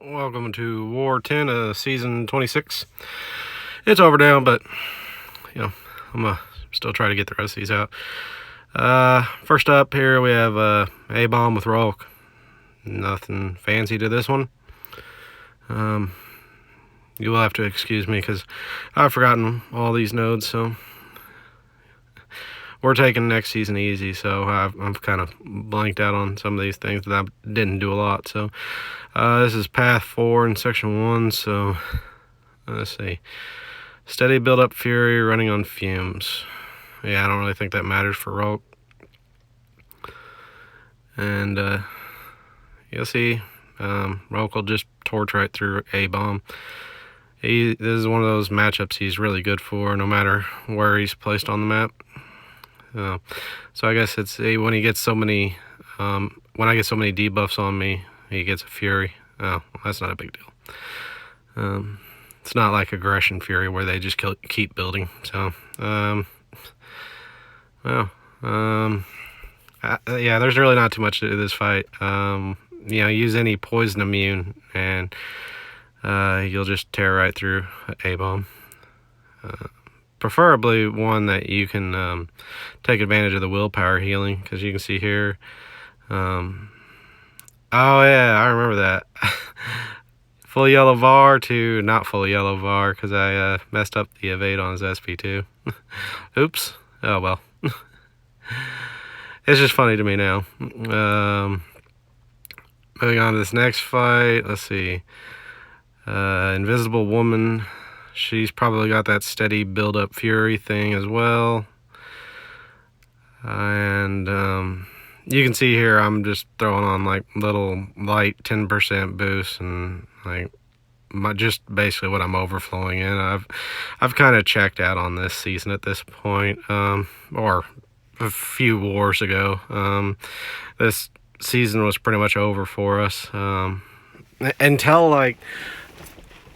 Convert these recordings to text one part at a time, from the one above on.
Welcome to War 10, Season 26. It's over now, but, I'm going to still try to get the rest of these out. First up here, we have abom with rulk. Nothing fancy to this one. You will have to excuse me because I've forgotten all these nodes, so we're taking next season easy, so I've kind of blanked out on some of these things that I didn't do a lot. So this is path 4 in section 1, so let's see. Steady build-up fury running on fumes. Yeah, I don't really think that matters for rulk. And you'll see rulk will just torch right through abom. This is one of those matchups he's really good for, no matter where he's placed on the map. So I guess it's when he gets so many, when I get so many debuffs on me, he gets a fury. Oh, well, that's not a big deal. It's not like aggression fury where they just keep building. So, yeah, there's really not too much to this fight. Use any poison immune and you'll just tear right through abom. Preferably one that you can take advantage of the willpower healing, because you can see here. Oh yeah, I remember that. Full yellow var to not full yellow var, because I messed up the evade on his SP2. Oops. Oh well. It's just funny to me now. Moving on to this next fight. Let's see. Invisible woman. She's probably got that steady build-up fury thing as well. And you can see here I'm just throwing on like little light 10% boost and like just basically what I'm overflowing in. I've kind of checked out on this season at this point, or a few wars ago. This season was pretty much over for us until like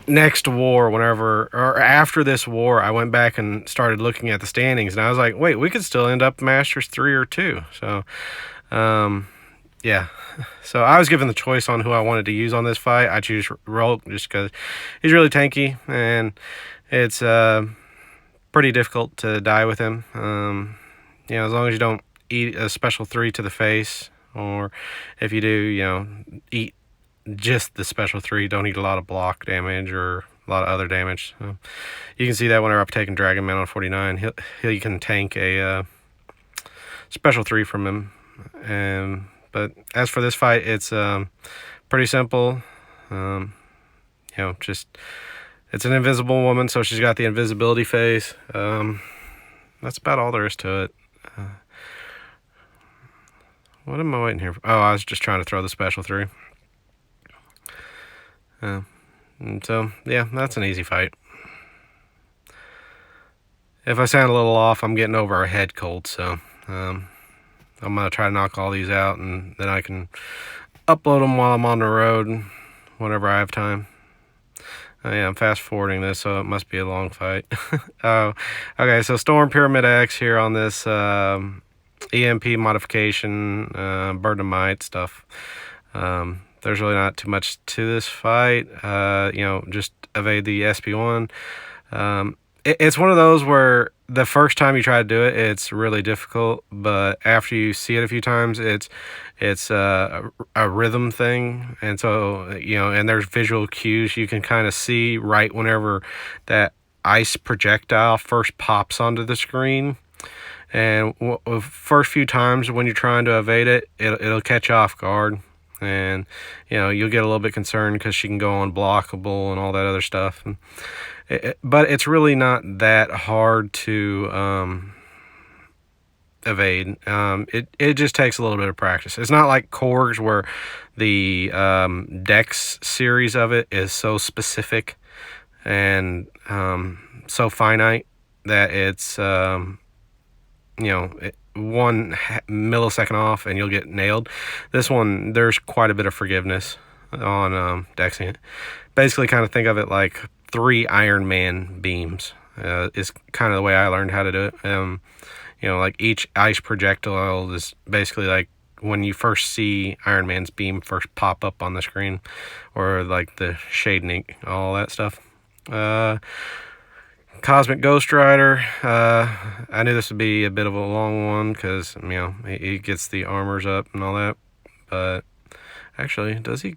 next war, whenever or after this war, I went back and started looking at the standings, and I was like, wait, we could still end up Masters 3 or 2. So yeah, so I was given the choice on who I wanted to use on this fight. I choose rulk just because he's really tanky, and it's pretty difficult to die with him. As long as you don't eat a special 3 to the face, or if you do, eat just the special 3, don't eat a lot of block damage or a lot of other damage. So you can see that whenever I'm taking Dragon Man on 49, he can tank a special 3 from him. But as for this fight, it's pretty simple. Just it's an invisible woman, so she's got the invisibility phase. That's about all there is to it. What am I waiting here for? Oh, I was just trying to throw the special 3. So yeah, that's an easy fight. If I sound a little off, I'm getting over a head cold, so I'm gonna try to knock all these out, and then I can upload them while I'm on the road whenever I have time. Yeah, I'm fast forwarding this, so it must be a long fight. Oh, okay, so Storm Pyramid X here on this EMP modification, Burden of Might stuff. There's really not too much to this fight. Just evade the SP1. It's one of those where the first time you try to do it, it's really difficult, but after you see it a few times, it's a rhythm thing, and so and there's visual cues. You can kind of see right whenever that ice projectile first pops onto the screen. And first few times when you're trying to evade it, it'll catch you off guard. And you'll get a little bit concerned because she can go unblockable and all that other stuff, but it's really not that hard to evade. It just takes a little bit of practice. It's not like Korgs, where the Dex series of it is so specific and so finite that it's 1 millisecond off and you'll get nailed. This one, there's quite a bit of forgiveness on dexing it. Basically, kind of think of it like 3 Iron Man beams is kind of the way I learned how to do it. Like each ice projectile is basically like when you first see Iron Man's beam first pop up on the screen, or like the shading, all that stuff. Cosmic Ghost Rider. I knew this would be a bit of a long one because, you know, he gets the armors up and all that. But actually, does he?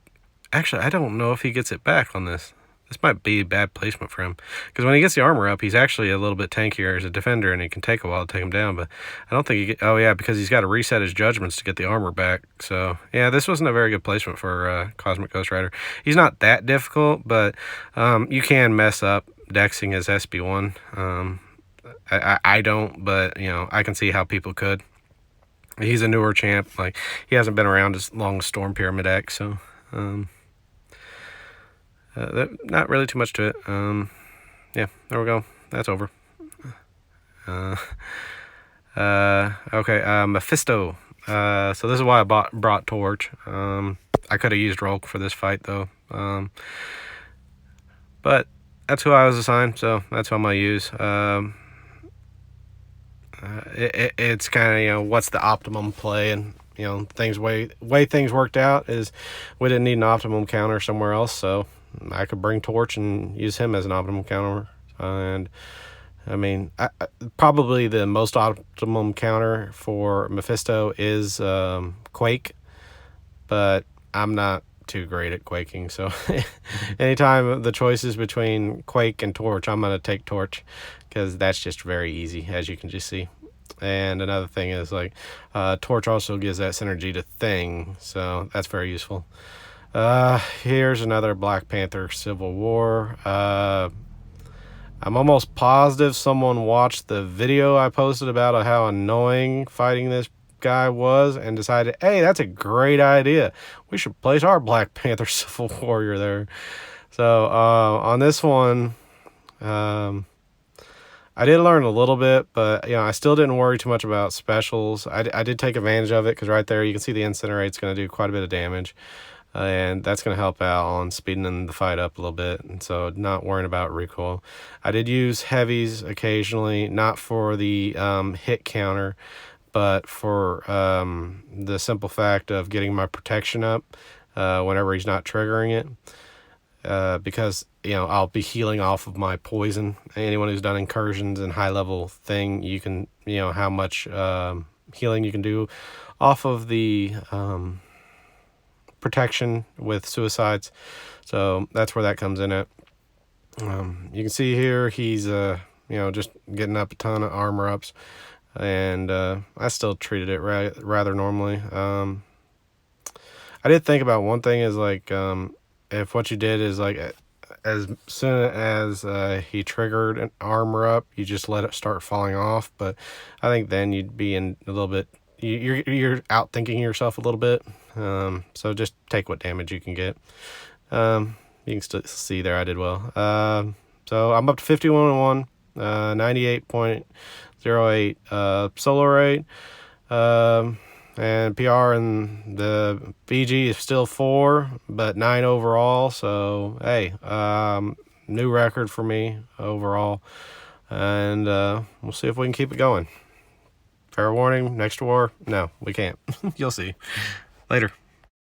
Actually, I don't know if he gets it back on this. This might be bad placement for him. Because when he gets the armor up, he's actually a little bit tankier as a defender, and it can take a while to take him down. But I don't think he get... Oh, yeah, because he's got to reset his judgments to get the armor back. So, yeah, this wasn't a very good placement for Cosmic Ghost Rider. He's not that difficult, but you can mess up dexing his SB1. I don't, but, you know, I can see how people could. He's a newer champ. Like, he hasn't been around as long as Storm Pyramid X, so... not really too much to it. Yeah, there we go. That's over. Okay, Mephisto. So this is why I brought Torch. I could have used Rulk for this fight, though. But that's who I was assigned, so that's who I'm going to use. It's kind of, you know, what's the optimum play, and, you know, way things worked out is we didn't need an optimum counter somewhere else, so I could bring Torch and use him as an optimum counter. And I mean, probably the most optimum counter for Mephisto is Quake, but I'm not too great at quaking, so anytime the choice is between Quake and Torch, I'm going to take Torch because that's just very easy, as you can just see. And another thing is, like, Torch also gives that synergy to Thing, so that's very useful. Here's another Black Panther Civil War. I'm almost positive someone watched the video I posted about how annoying fighting this guy was and decided, hey, that's a great idea. We should place our Black Panther Civil Warrior there. So, on this one, I did learn a little bit, but, you know, I still didn't worry too much about specials. I did take advantage of it because right there you can see the Incinerate's going to do quite a bit of damage. And that's going to help out on speeding the fight up a little bit, and so not worrying about recoil. I did use heavies occasionally, not for the hit counter, but for the simple fact of getting my protection up whenever he's not triggering it, because, you know, I'll be healing off of my poison. Anyone who's done incursions and high level thing, you can, you know, how much healing you can do off of the protection with suicides, so that's where that comes in at. You can see here he's you know, just getting up a ton of armor ups, and I still treated it rather normally. I did think about one thing is, like, if what you did is, like, as soon as he triggered an armor up, you just let it start falling off, but I think then you'd be in a little bit, you're out thinking yourself a little bit. So just take what damage you can get. You can still see there I did well. So I'm up to 51-1, 98.08 solo rate, and PR and the BG is still 4, but 9 overall. So hey, new record for me overall, and we'll see if we can keep it going. Fair warning, next war, no, we can't. You'll see. Later.